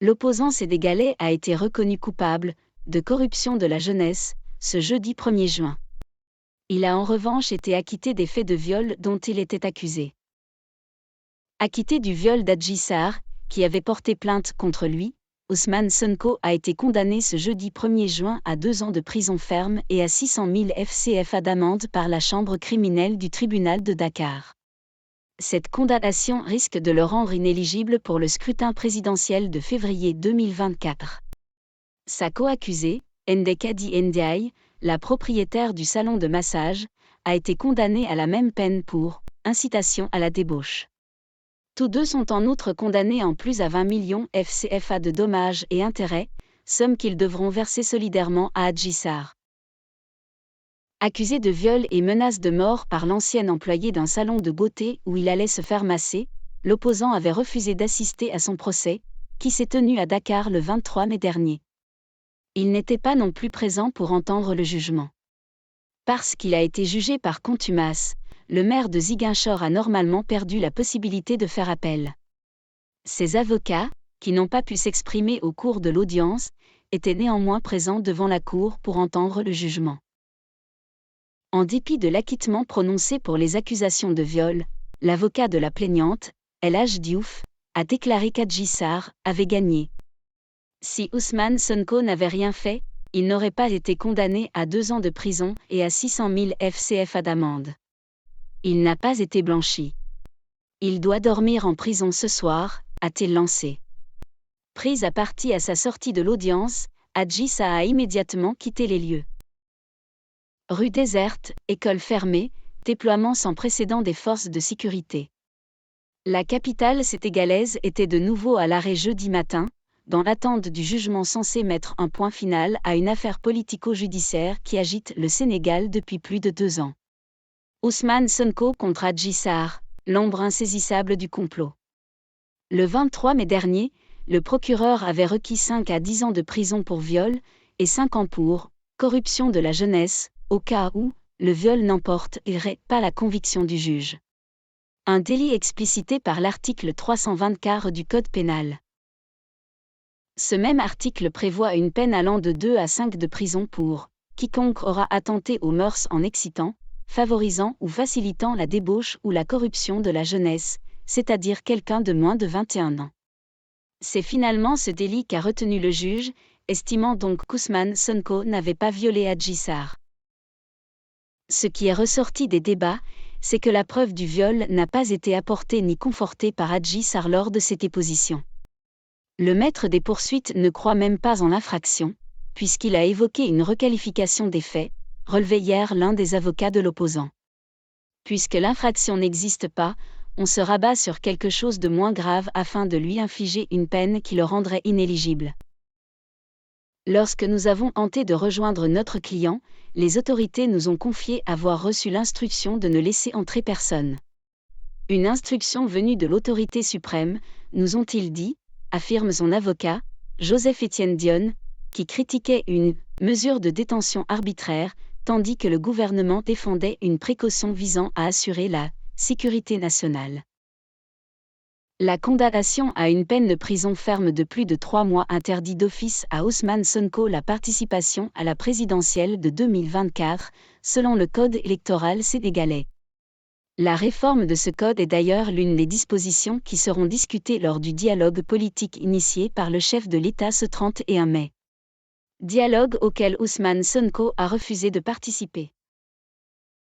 L'opposant sénégalais a été reconnu coupable de corruption de la jeunesse ce jeudi 1er juin. Il a en revanche été acquitté des faits de viol dont il était accusé. Acquitté du viol d'Adji Sarr, qui avait porté plainte contre lui, Ousmane Sonko a été condamné ce jeudi 1er juin à 2 ans de prison ferme et à 600 000 CFA d'amende par la chambre criminelle du tribunal de Dakar. Cette condamnation risque de le rendre inéligible pour le scrutin présidentiel de février 2024. Sa co-accusée, Ndekadi Ndiaye, la propriétaire du salon de massage, a été condamnée à la même peine pour incitation à la débauche. Tous deux sont en outre condamnés en plus à 20 millions CFA de dommages et intérêts, somme qu'ils devront verser solidairement à Adji Sarr. Accusé de viol et menace de mort par l'ancien employé d'un salon de beauté où il allait se faire masser, l'opposant avait refusé d'assister à son procès, qui s'est tenu à Dakar le 23 mai dernier. Il n'était pas non plus présent pour entendre le jugement. Parce qu'il a été jugé par contumace, le maire de Ziguinchor a normalement perdu la possibilité de faire appel. Ses avocats, qui n'ont pas pu s'exprimer au cours de l'audience, étaient néanmoins présents devant la cour pour entendre le jugement. En dépit de l'acquittement prononcé pour les accusations de viol, l'avocat de la plaignante, El Hadj Diouf, a déclaré qu'Adji Sarr avait gagné. Si Ousmane Sonko n'avait rien fait, il n'aurait pas été condamné à 2 ans de prison et à 600 000 CFA d'amende. Il n'a pas été blanchi. Il doit dormir en prison ce soir, a-t-il lancé. Prise à partie à sa sortie de l'audience, Adji Sarr a immédiatement quitté les lieux. Rue déserte, école fermée, déploiement sans précédent des forces de sécurité. La capitale sénégalaise était de nouveau à l'arrêt jeudi matin, dans l'attente du jugement censé mettre un point final à une affaire politico-judiciaire qui agite le Sénégal depuis plus de 2 ans. Ousmane Sonko contre Adji Sarr, l'ombre insaisissable du complot. Le 23 mai dernier, le procureur avait requis 5 à 10 ans de prison pour viol, et 5 ans pour corruption de la jeunesse, au cas où le viol n'emporterait pas la conviction du juge. Un délit explicité par l'article 324 du Code pénal. Ce même article prévoit une peine allant de 2 à 5 de prison pour quiconque aura attenté aux mœurs en excitant, favorisant ou facilitant la débauche ou la corruption de la jeunesse, c'est-à-dire quelqu'un de moins de 21 ans. C'est finalement ce délit qu'a retenu le juge, estimant donc qu'Ousmane Sonko n'avait pas violé Adji Sarr. Ce qui est ressorti des débats, c'est que la preuve du viol n'a pas été apportée ni confortée par Adji Sarr lors de ses dépositions. Le maître des poursuites ne croit même pas en l'infraction, puisqu'il a évoqué une requalification des faits, relevait hier l'un des avocats de l'opposant. Puisque l'infraction n'existe pas, on se rabat sur quelque chose de moins grave afin de lui infliger une peine qui le rendrait inéligible. Lorsque nous avons tenté de rejoindre notre client, les autorités nous ont confié avoir reçu l'instruction de ne laisser entrer personne. Une instruction venue de l'autorité suprême, nous ont-ils dit, affirme son avocat, Joseph-Étienne Dione, qui critiquait une mesure de détention arbitraire, tandis que le gouvernement défendait une précaution visant à assurer la sécurité nationale. La condamnation à une peine de prison ferme de plus de 3 mois interdit d'office à Ousmane Sonko la participation à la présidentielle de 2024, selon le code électoral sénégalais. La réforme de ce code est d'ailleurs l'une des dispositions qui seront discutées lors du dialogue politique initié par le chef de l'État ce 31 mai. Dialogue auquel Ousmane Sonko a refusé de participer.